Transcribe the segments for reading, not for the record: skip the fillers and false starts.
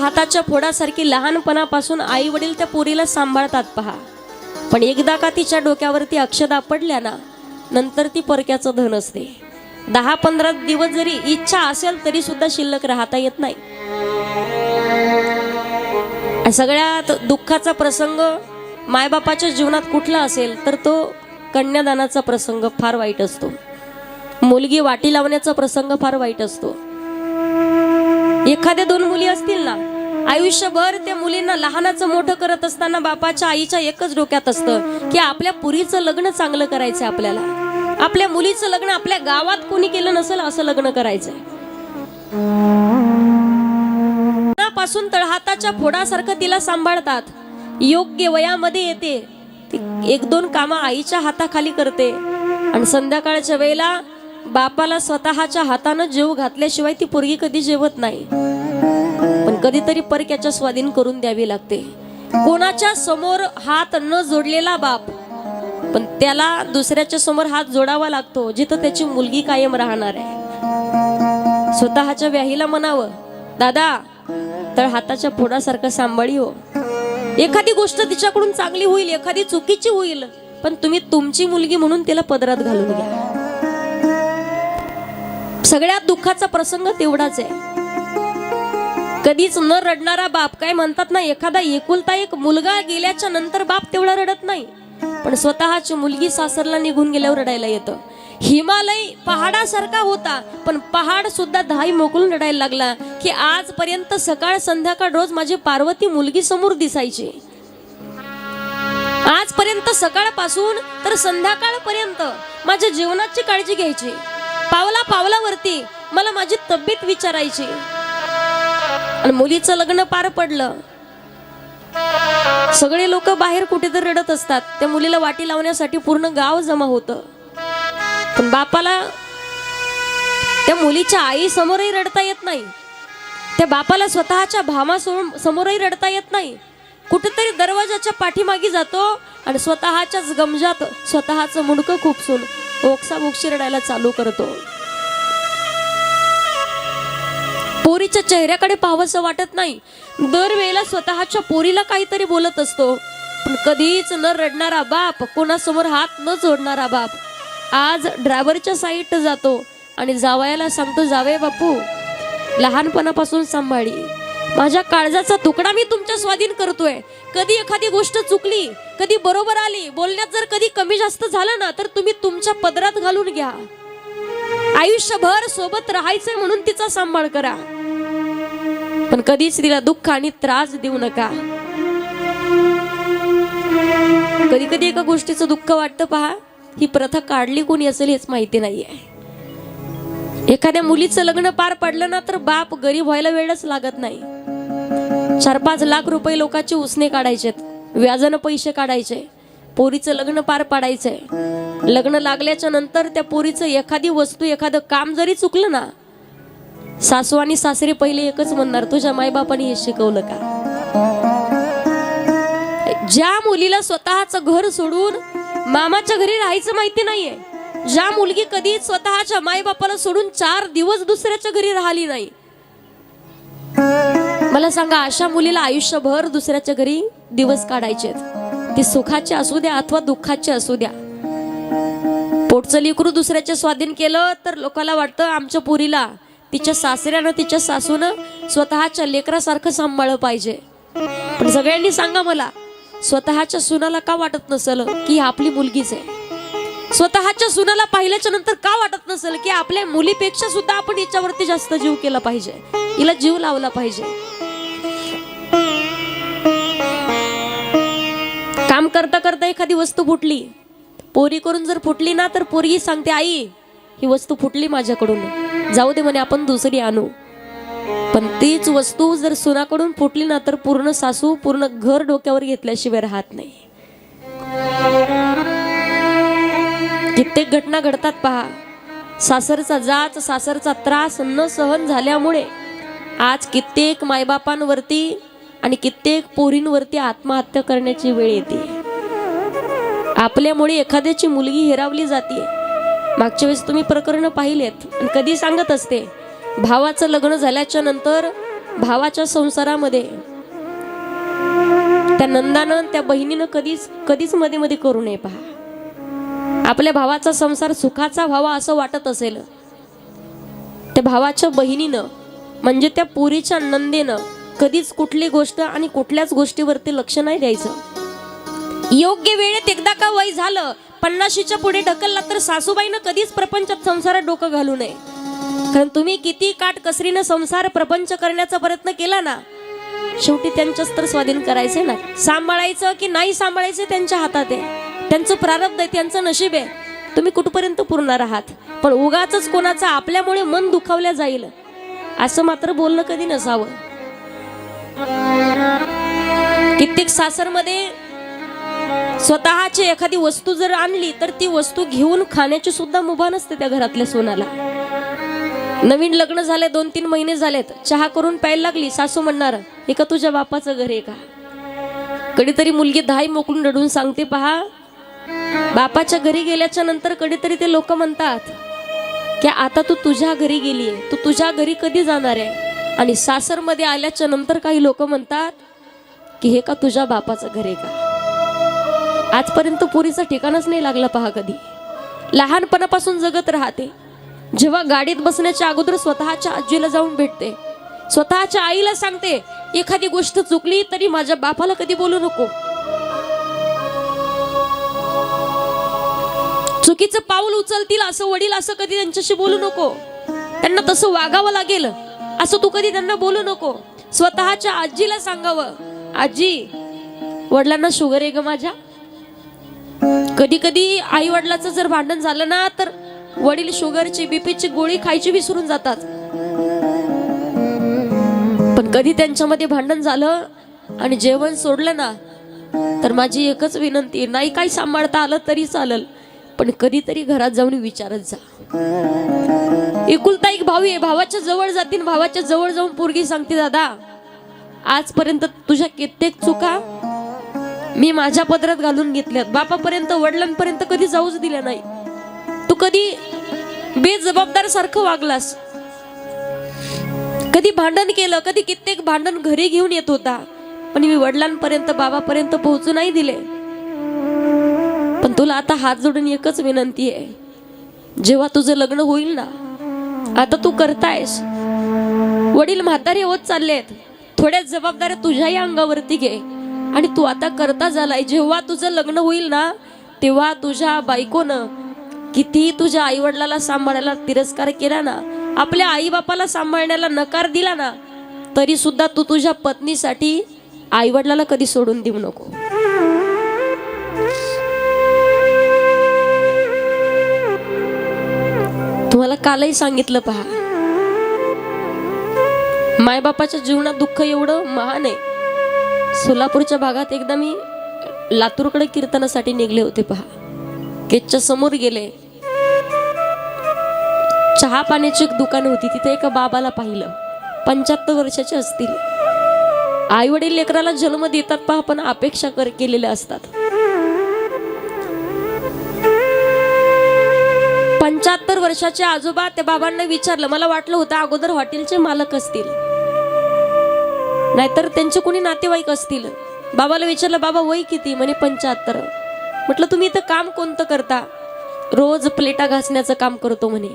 हाताच्या फोडासारखी लहानपणापासून आई वडील त्या पोरीला सांभाळतात पहा, पण एकदा का तिच्या डोक्यावरती अक्षदा पडल्या ना, नंतर ती परक्याचं धन असते. 10-15 दिवस जरी इच्छा असेल तरी सुद्धा शिल्लक राहता येत नाही. सगळ्यात दुःखाचा प्रसंग मायबापाच्या जीवनात कुठला असेल तर तो कन्यादानाचा प्रसंग फार वाईट असतो. मुलगी वाटी लावण्याचा प्रसंग फार वाईट असतो. एखाद्या 2 मुली असतील ना, आयुष्यभर त्या मुलींना लहानाचं मोठं करत असताना बापाच्या आईच्या एकच डोक्यात असतं की आपल्या पुरीचं लग्न चांगलं करायचं, आपल्याला आपल्या मुलीचं लग्न आपल्या गावात कोणी केलं नसेल असं लग्न करायचंय. पासून तळहाताच्या फोडासारखं तिला सांभाळतात. योग्य वयामध्ये येते ती 1-2 कामं आईच्या हाताखाली करते आणि संध्याकाळच्या वेळेला बापाला स्वतःच्या हातानं जेव घातल्याशिवाय ती पोरगी कधी जेवत नाही. पण कधीतरी परक्याच्या स्वाधीन करून द्यावी लागते. कोणाच्या समोर हात न जोडलेला बाप, पण त्याला दुसऱ्याच्या समोर हात जोडावा लागतो जिथं त्याची मुलगी कायम राहणार आहे. स्वतःच्या व्याहीला म्हणावं, दादा तर हाताच्या फोडासारखं सांभाळी हो. एखादी गोष्ट तिच्याकडून चांगली होईल, एखादी चुकीची होईल, पण तुम्ही तुमची मुलगी म्हणून तिला पदरात घालून घ्या. सगळ्यात दुःखाचा प्रसंग तेवढाच आहे. कधीच न रडणारा बाप, काय म्हणतात ना, एखादा एकुलता एक मुलगा गेल्याच्या नंतर बाप तेवढा रडत नाही, पण स्वतःची मुलगी सासरला निघून गेल्यावर रडायला येतं. हिमालय पहाडासारखा होता, पण पहाड सुद्धा धाई मोकळून रडायला लागला की आजपर्यंत सकाळ संध्याकाळ रोज माझी पार्वती मुलगी समोर दिसायची. आजपर्यंत सकाळपासून तर संध्याकाळपर्यंत माझ्या जीवनाची काळजी घ्यायची. पावला पावलावरती मला माझी तब्येत विचारायची. आणि मुलीचं लग्न पार पडलं. सगळे लोक बाहेर कुठेतरी रडत असतात. त्या मुलीला वाटी लावण्यासाठी पूर्ण गाव जमा होतं. पण बापाला त्या मुलीच्या आई समोरही रडता येत नाही. त्या बापाला स्वतःच्या भामा समोरही रडता येत नाही. कुठेतरी दरवाजाच्या पाठीमागे जातो आणि स्वतःच्याच गमजात स्वतःचं मुंडकं खुपसून ओक्साबोक्शी रडायला चालू करतो. पोरीच्या चेहऱ्याकडे पाहावंसं वाटत नाही. दरवेळेला स्वतःच्या पोरीला काहीतरी बोलत असतो, पण कधीच न रडणारा बाप, कोणासमोर हात न जोडणारा बाप आज ड्रायव्हरच्या साईड जातो आणि जावयाला सांगतो, जावई बापू लहानपणापासून सांभाळी, माझ्या काळजाचा तुकडा मी तुमच्या स्वाधीन करतोय. कधी एखादी गोष्ट चुकली, कधी बरोबर आली, बोलण्यात जर कधी कमी जास्त झालं ना, तर तुम्ही तुमच्या पदरात घालून घ्या. आयुष्यभर सोबत राहायचंय म्हणून तिचा सांभाळ करा, पण कधीच तिला दुःख आणि त्रास देऊ नका. कधी कधी एका गोष्टीचं दुःख वाटतं पहा, ही प्रथा काढली कोणी असेल हेच माहिती नाहीये. एखाद्या मुलीचं लग्न पार पडलं ना, तर बाप गरीब व्हायला वेळच लागत नाही. 4-5 लाख रुपये लोकांचे उसने काढायचेत, व्याजानं पैसे काढायचे, पोरीचं लग्न पार पाडायचंय. लग्न लागल्याच्या नंतर त्या पोरीचं एखादी वस्तू, एखादं काम जरी चुकलं ना, सासू आणि सासरे पहिले एकच म्हणणार, तुझ्या मायबापाने हे शिकवलं का? ज्या मुलीला स्वतःचं घर सोडून मामाच्या घरी राहायचं माहिती नाहीये, ज्या मुलगी कधी स्वतःच्या मायबापाला सोडून 4 दिवस दुसऱ्याच्या घरी राहिली नाही, मला सांगा अशा मुलीला आयुष्यभर दुसऱ्याच्या घरी दिवस काढायचे, ती सुखाचे असू द्या अथवा दुःखाचे असू द्या. पोटचं लेकरू दुसऱ्याच्या स्वाधीन केलं तर लोकांना वाटतं आमच्या पुरीला तिच्या सासऱ्यानं, तिच्या सासूनं स्वतःच्या लेकरासारखं सांभाळलं पाहिजे. पण सगळ्यांनी सांगा मला, स्वतःच्या सुनाला का वाटत नसेल की आपली मुलगीच आहे? स्वतःच्या सुनाला पाहिल्याच्या नंतर का वाटत नसेल की आपल्या मुलीपेक्षा सुद्धा आपण हिच्यावरती जास्त जीव केला पाहिजे, हिला जीव लावला पाहिजे? काम करता करता एखादी वस्तू फुटली, पोरी करून जर फुटली ना, तर पोरगी सांगते, आई ही वस्तू फुटली माझ्याकडून, जाऊ दे म्हणे आपण दुसरी आणू. पण तीच वस्तू जर सुनाकडून फुटली ना, तर पूर्ण सासू पूर्ण घर डोक्यावर घेतल्याशिवाय राहत नाही. कित्येक घटना घडतात पहा. सासरचा जाच, सासरचा त्रास न सहन झाल्यामुळे आज कित्येक मायबापांवरती आणि कित्येक पोरींवरती आत्महत्या करण्याची वेळ येते. आपल्यामुळे एखाद्याची मुलगी हिरावली जाते. मागच्या वेळेस तुम्ही प्रकरण पाहिलेत. आणि कधी सांगत असते, भावाचं लग्न झाल्याच्या नंतर भावाच्या संसारामध्ये त्या नंदानं त्या बहिणीनं कधीच मध्ये मध्ये करू नये पहा. आपल्या भावाचा संसार सुखाचा व्हावा असं वाटत असेल, त्या भावाच्या बहिणीनं म्हणजे त्या पुरीच्या नंदेनं कधीच कुठली गोष्ट आणि कुठल्याच गोष्टीवरती लक्ष नाही द्यायचं. योग्य वेळेत एकदा का वय झालं 50च्या पुढे ढकलला तर सासूबाईनं कधीच प्रपंचात संसारात डोकं घालू नये. कारण तुम्ही किती काटकसरीनं संसार प्रपंच करण्याचा प्रयत्न केला ना, शेवटी त्यांच्याच तर स्वाधीन करायचे ना. सांभाळायचं की नाही सांभाळायचं त्यांच्या हातात आहे, त्यांचं प्रारब्ध आहे, त्यांचं नशीब आहे. तुम्ही कुठपर्यंत पुरणार आहात. पण उगाच कोणाचा आपल्यामुळे मन दुखावल्या जाईल असं मात्र बोलणं कधी नसावं. कित्येक सासरमध्ये स्वतःची एखादी वस्तू जर आणली तर ती वस्तू घेऊन खाण्याची सुद्धा मुभा नसते त्या घरातल्या सोनाला. नवीन लग्न झाले 2-3 महिने झालेत, चहा करून प्यायला लागली, सासू म्हणणार हे का तुझ्या बापाचं घर आहे का. कधीतरी मुलगी धाई मोकळून रडून सांगते पहा, बापाच्या घरी गेल्याच्या नंतर कधीतरी ते लोक म्हणतात की आता तू तुझ्या घरी गेलीये, तू तुझ्या घरी कधी जाणार आहे. आणि सासरमध्ये आल्याच्या नंतर काही लोक म्हणतात की हे का तुझ्या बापाचं घर आहे का. आजपर्यंत पुरीचा ठिकाणच नाही लागला पहा कधी. लहानपणापासून जगत राहते, जेव्हा गाडीत बसण्याच्या अगोदर स्वतःच्या आजीला जाऊन भेटते, स्वतःच्या आईला सांगते एखादी गोष्ट चुकली तरी माझ्या बापाला कधी बोलू नको. चुकीचं पाऊल उचलतील असं वडील असं कधी त्यांच्याशी बोलू नको. त्यांना तसं वागावं लागेल असं तू कधी त्यांना बोलू नको. स्वतःच्या आजीला सांगावं, आजी वडिलांना शुगर आहे ग माझ्या. कधी कधी आई वडिलाचं जर भांडण झालं ना तर वडील शुगरची बीपीची गोळी खायची विसरून जातात. पण कधी त्यांच्यामध्ये भांडण झालं आणि जेवण सोडलं ना तर माझी एकच विनंती, नाही काही सांभाळता आलं तरी चालेल पण कधीतरी घरात जाऊन विचारत जा. एकुलता एक भाऊ आहे, भावाच्या जवळ जातील, भावाच्या जवळ जाऊन पोरगी सांगते दादा आजपर्यंत तुझ्या कित्येक चुका मी माझ्या पदरात घालून घेतल्यात, बापापर्यंत वडिलांपर्यंत कधी जाऊच दिल्या नाही. तू कधी बेजबाबदार सारखं वागलास, कधी भांडण केलं, कधी कित्येक भांडण घरी घेऊन येत होता पण मी वडिलांपर्यंत बाबापर्यंत पोहोचू नाही दिले. पण तुला आता हात जोडून एकच विनंती आहे, जेव्हा तुझं लग्न होईल ना, आता तू करतायस, वडील म्हातारे होत चाललेत, थोड्या जबाबदाऱ्या तुझ्याही अंगावरती घे. आणि तू आता करता झालाय, जेव्हा तुझं लग्न होईल ना तेव्हा तुझ्या बायकोनं किती तुझ्या आई वडिलाला सांभाळायला तिरस्कार केला ना, आपल्या आई बापाला सांभाळण्याला नकार दिला ना, तरी सुद्धा तू तुझ्या पत्नीसाठी आई वडिलाला कधी सोडून देऊ नको. तुम्हाला कालही सांगितलं पहा, मायबापाच्या जीवनात दुःख एवढं महान आहे. सोलापूरच्या भागात एकदा मी लातूरकडे कीर्तनासाठी निघले होते पहा. गेटच्या समोर गेले, चहा पाण्याची एक दुकान होती, तिथे एका बाबाला पाहिलं. 75 वर्षाचे असतील. आई वडील लेकराला जन्म देतात पहा पण अपेक्षा केलेल्या असतात. 75 वर्षाचे आजोबा त्या बाबांना विचारलं, मला वाटलं होतं अगोदर हॉटेलचे मालक असतील नाहीतर त्यांचे कोणी नातेवाईक असतील. बाबाला विचारलं बाबा वय किती, म्हणे 75. म्हटलं तुम्ही इथं काम कोणतं करता, रोज प्लेटा घासण्याचं काम करतो म्हणे,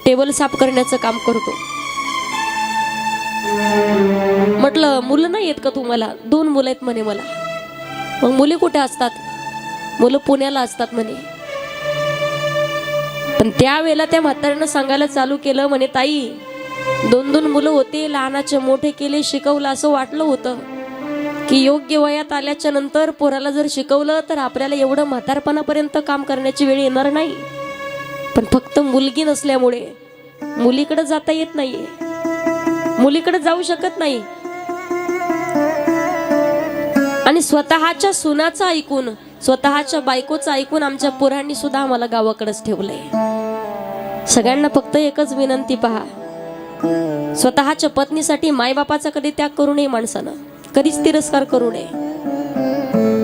टेबल साफ करण्याचं काम करतो. म्हटलं मुलं नाही आहेत का तुम्हाला, 2 मुलं आहेत म्हणे मला. मग मुली कुठे असतात, मुलं पुण्याला असतात म्हणे. पण त्यावेळेला त्या म्हाताऱ्यानं सांगायला चालू केलं, म्हणे ताई 2 मुलं होते, लहानाचे मोठे केले, शिकवलं, असं वाटलं होतं की योग्य वयात आल्याच्या नंतर पोराला जर शिकवलं तर आपल्याला एवढं म्हातारपणापर्यंत काम करण्याची वेळ येणार नाही. पण फक्त मुलगी नसल्यामुळे मुलीकडे जाता येत नाहीये, मुलीकडे जाऊ शकत नाही. आणि स्वतःच्या सुनाचं ऐकून, स्वतःच्या बायकोचं ऐकून आमच्या पोरांनी सुद्धा आम्हाला गावाकडेच ठेवलंय. सगळ्यांना फक्त एकच विनंती पहा, स्वतःच्या पत्नीसाठी मायबापाचा कधी त्याग करू नये, माणसानं कधीच तिरस्कार करू नये.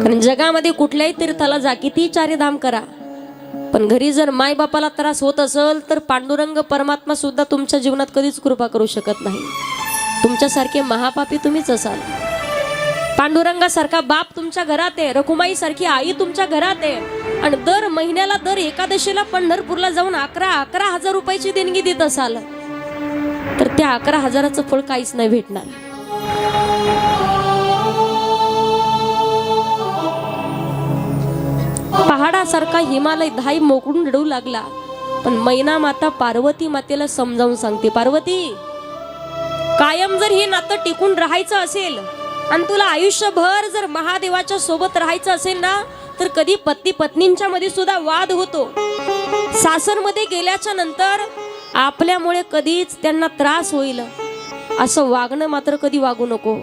कारण जगामध्ये कुठल्याही तीर्थाला जा, किती चारीधाम करा, पण घरी जर मायबापाला त्रास होत असेल तर पांडुरंग परमात्मा सुद्धा तुमच्या जीवनात कधीच कृपा करू शकत नाही. तुमच्यासारखे महापापी तुम्हीच असाल. पांडुरंगासारखा बाप तुमच्या घरात आहे, रखुमाई सारखी आई तुमच्या घरात आहे, आणि दर महिन्याला दर एकादशीला पंढरपूरला जाऊन 11,000 रुपयाची देणगी देत असाल, तर त्या 11,000चं फळ काहीच नाही भेटणार. पहाडासारखा हिमालय धाई मोकळून रडू लागला, पण मैना माता पार्वती मातेला समजावून सांगते, पार्वती कायम जर हे नातं टिकून राहायचं असेल आणि तुला आयुष्यभर जर महादेवाच्या सोबत राहायचं असेल ना, तर कधी पती पत्नींच्या मध्ये सुद्धा वाद होतो. सासरमध्ये गेल्याच्या नंतर आपल्यामुळे कधीच त्यांना त्रास होईल असं वागणं मात्र कधी वागू नको.